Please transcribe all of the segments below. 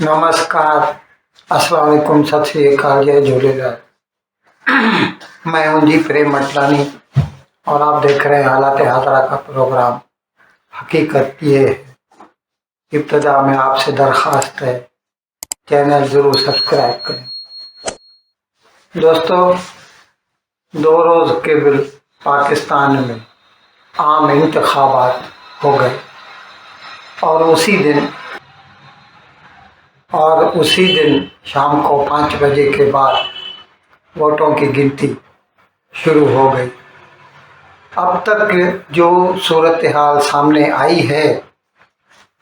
नमस्कार, अस्सलाम वालेकुम, सत श्री अकाल, जय झूलेलाल। मैं हूं जी प्रेम मटलानी और आप देख रहे हैं हालात हाजरा का प्रोग्राम। हकीकत ये है, इब्तदा में आपसे दरख्वास्त है चैनल ज़रूर सब्सक्राइब करें। दोस्तों, 2 रोज़ कबल पाकिस्तान में आम इंतखाबात हो गए और उसी दिन शाम को 5 बजे के बाद वोटों की गिनती शुरू हो गई। अब तक जो सूरत हाल सामने आई है,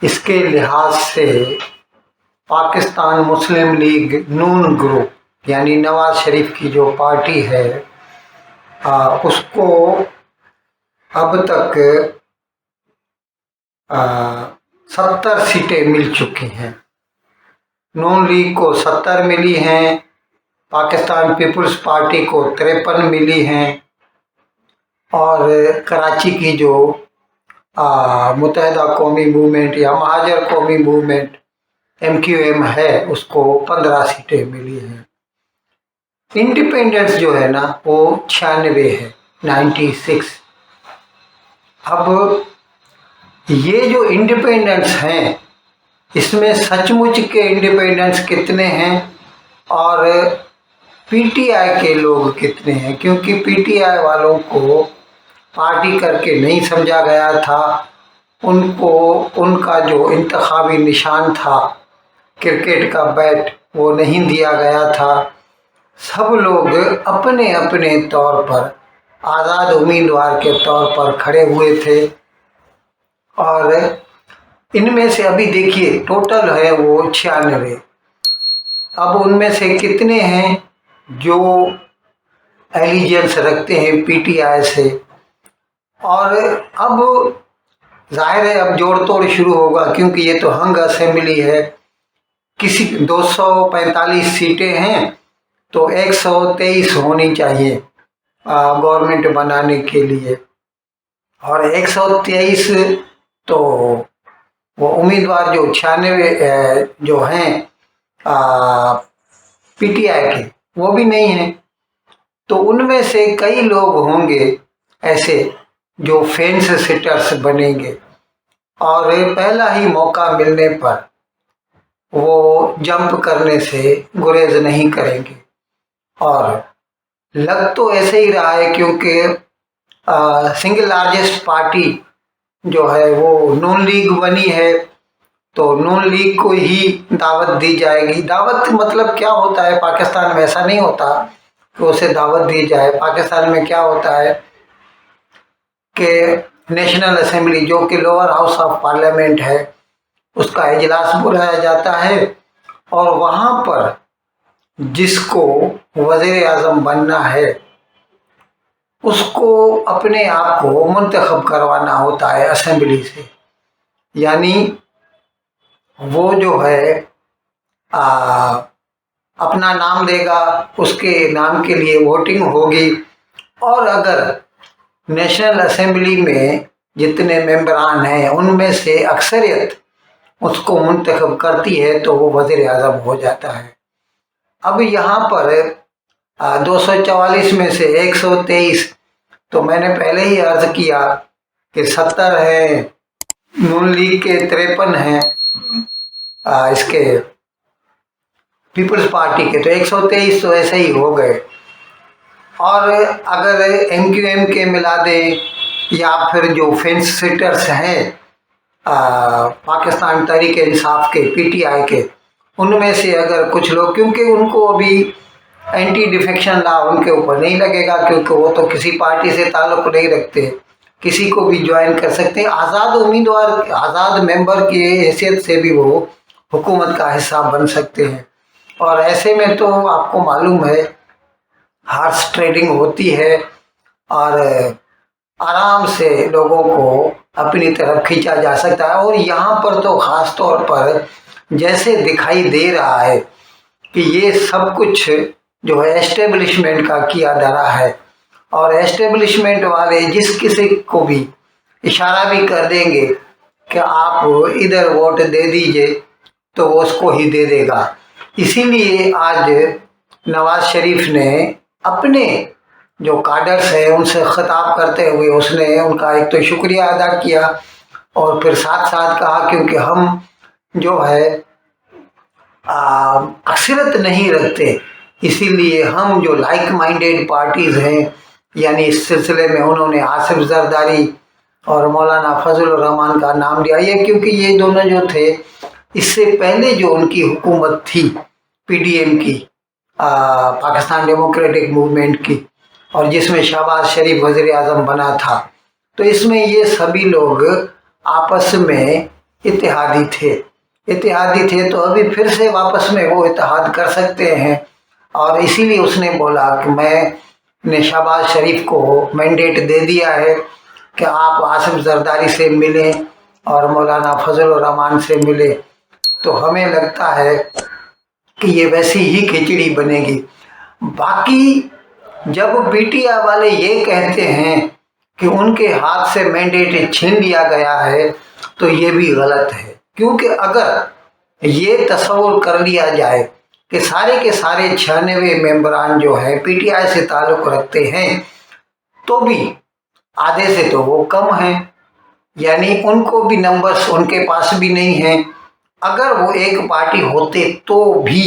इसके लिहाज से पाकिस्तान मुस्लिम लीग नून ग्रुप यानी नवाज शरीफ की जो पार्टी है उसको अब तक 70 सीटें मिल चुकी हैं। नून लीग को 70 मिली हैं, पाकिस्तान पीपल्स पार्टी को 53 मिली हैं और कराची की जो मुत्तहिदा कौमी मूवमेंट या महाजर कौमी मूवमेंट MQM है उसको 15 सीटें मिली हैं। इंडिपेंडेंस जो है ना वो 96 है, 96। अब ये जो इंडिपेंडेंस हैं इसमें सचमुच के इंडिपेंडेंस कितने हैं और PTI के लोग कितने हैं, क्योंकि PTI वालों को पार्टी करके नहीं समझा गया था। उनको उनका जो इंतखाबी निशान था क्रिकेट का बैट वो नहीं दिया गया था। सब लोग अपने अपने तौर पर आज़ाद उम्मीदवार के तौर पर खड़े हुए थे और इनमें से अभी देखिए टोटल है वो 96। अब उनमें से कितने हैं जो एलिजियंस रखते हैं PTI से, और अब जाहिर है अब जोड़ तोड़ शुरू होगा क्योंकि ये तो हंग असेंबली है। किसी 245 सीटें हैं तो 123 होनी चाहिए गवर्नमेंट बनाने के लिए, और 123 तो वो उम्मीदवार जो 96 जो हैं PTI के वो भी नहीं हैं। तो उनमें से कई लोग होंगे ऐसे जो फेंस सिटर्स बनेंगे और पहला ही मौका मिलने पर वो जंप करने से गुरेज नहीं करेंगे। और लग तो ऐसे ही रहा है क्योंकि सिंगल लार्जेस्ट पार्टी जो है वो नून लीग बनी है, तो नून लीग को ही दावत दी जाएगी। दावत मतलब क्या होता है, पाकिस्तान में ऐसा नहीं होता कि उसे दावत दी जाए। पाकिस्तान में क्या होता है कि नेशनल असेंबली जो कि लोअर हाउस ऑफ पार्लियामेंट है उसका इजलास बुलाया जाता है और वहाँ पर जिसको वज़ीर आज़म बनना है उसको अपने आप को मुंतखब करवाना होता है असेंबली से। यानी वो जो है अपना नाम देगा, उसके नाम के लिए वोटिंग होगी और अगर नेशनल असेंबली में जितने मेंबरान हैं उनमें से अक्सरियत उसको मुंतखब करती है तो वो वज़ीर आज़म हो जाता है। अब यहाँ पर 244 में से 123, तो मैंने पहले ही अर्ज किया कि 70 हैं नून लीग के, 53 हैं इसके पीपल्स पार्टी के, तो 123 तो ऐसे ही हो गए। और अगर MQM के मिला दें या फिर जो फेंस सिटर्स हैं पाकिस्तान तहरीक इंसाफ के PTI के, उनमें से अगर कुछ लोग, क्योंकि उनको अभी एंटी डिफेक्शन लॉ उनके ऊपर नहीं लगेगा क्योंकि वो तो किसी पार्टी से ताल्लुक़ नहीं रखते, किसी को भी ज्वाइन कर सकते हैं। आज़ाद उम्मीदवार, आज़ाद मेंबर की हैसियत से भी वो हुकूमत का हिस्सा बन सकते हैं। और ऐसे में तो आपको मालूम है हार्स ट्रेडिंग होती है और आराम से लोगों को अपनी तरफ खींचा जा सकता है। और यहाँ पर तो ख़ास तौर पर जैसे दिखाई दे रहा है कि ये सब कुछ जो है एस्टेब्लिशमेंट का किया धरा है और एस्टेब्लिशमेंट वाले जिस किसी को भी इशारा भी कर देंगे कि आप इधर वोट दे दीजिए तो वो उसको ही दे देगा। इसीलिए आज नवाज शरीफ ने अपने जो काडर्स है उनसे खिताब करते हुए उसने उनका एक तो शुक्रिया अदा किया और फिर साथ साथ कहा क्योंकि हम जो है अक्सरत नहीं रखते, इसीलिए हम जो लाइक माइंडेड पार्टीज़ हैं, यानी इस सिलसिले में उन्होंने आसिफ जरदारी और मौलाना फजलुर रहमान का नाम लिया। ये क्योंकि ये दोनों जो थे इससे पहले जो उनकी हुकूमत थी पीडीएम की, पाकिस्तान डेमोक्रेटिक मूवमेंट की, और जिसमें शहबाज शरीफ वज़ीर आज़म बना था, तो इसमें ये सभी लोग आपस में इत्तेहादी थे। तो अभी फिर से वापस में वो इत्तेहाद कर सकते हैं, और इसीलिए उसने बोला कि मैंने शहबाज शरीफ को मैंडेट दे दिया है कि आप आसिफ जरदारी से मिलें और मौलाना फजलुर रहमान से मिलें। तो हमें लगता है कि ये वैसी ही खिचड़ी बनेगी। बाकी जब पीटीआई वाले ये कहते हैं कि उनके हाथ से मैंडेट छीन लिया गया है, तो ये भी गलत है, क्योंकि अगर ये तस्वुर कर लिया जाए कि सारे के सारे 96 मेंबरान जो हैं पीटीआई से ताल्लुक़ रखते हैं, तो भी आधे से तो वो कम हैं, यानी उनको भी नंबर्स उनके पास भी नहीं हैं। अगर वो एक पार्टी होते तो भी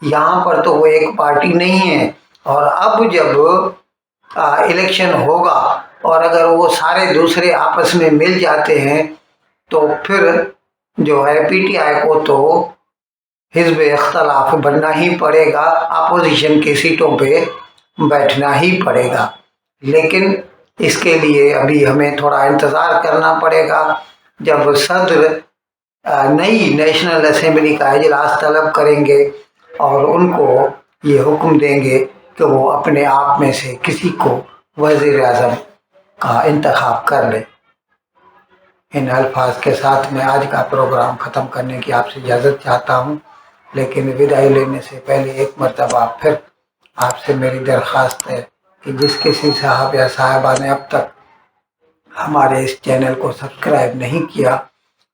यहाँ पर तो वो एक पार्टी नहीं है। और अब जब इलेक्शन होगा और अगर वो सारे दूसरे आपस में मिल जाते हैं, तो फिर जो है पीटीआई को तो हिज़्ब इख्तलाफ बनना ही पड़ेगा, अपोजिशन की सीटों पे बैठना ही पड़ेगा। लेकिन इसके लिए अभी हमें थोड़ा इंतज़ार करना पड़ेगा। जब सदर नई नेशनल असेंबली का इजलास तलब करेंगे और उनको ये हुक्म देंगे कि वो अपने आप में से किसी को वज़ीर आज़म का इंतखाब कर ले। इन अल्फाज के साथ मैं आज का प्रोग्राम ख़त्म करने की आपसे इजाज़त चाहता हूँ, लेकिन विदाई लेने से पहले एक मरतबा फिर आपसे मेरी दरख्वास्त है कि जिस किसी साहब या साहिबा ने अब तक हमारे इस चैनल को सब्सक्राइब नहीं किया,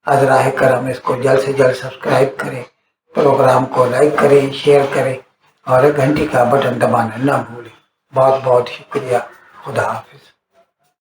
अज़राए करम इसको जल्द से जल्द सब्सक्राइब करें, प्रोग्राम को लाइक करें, शेयर करें और घंटी का बटन दबाना ना भूलें। बहुत बहुत शुक्रिया। खुदा हाफिज़।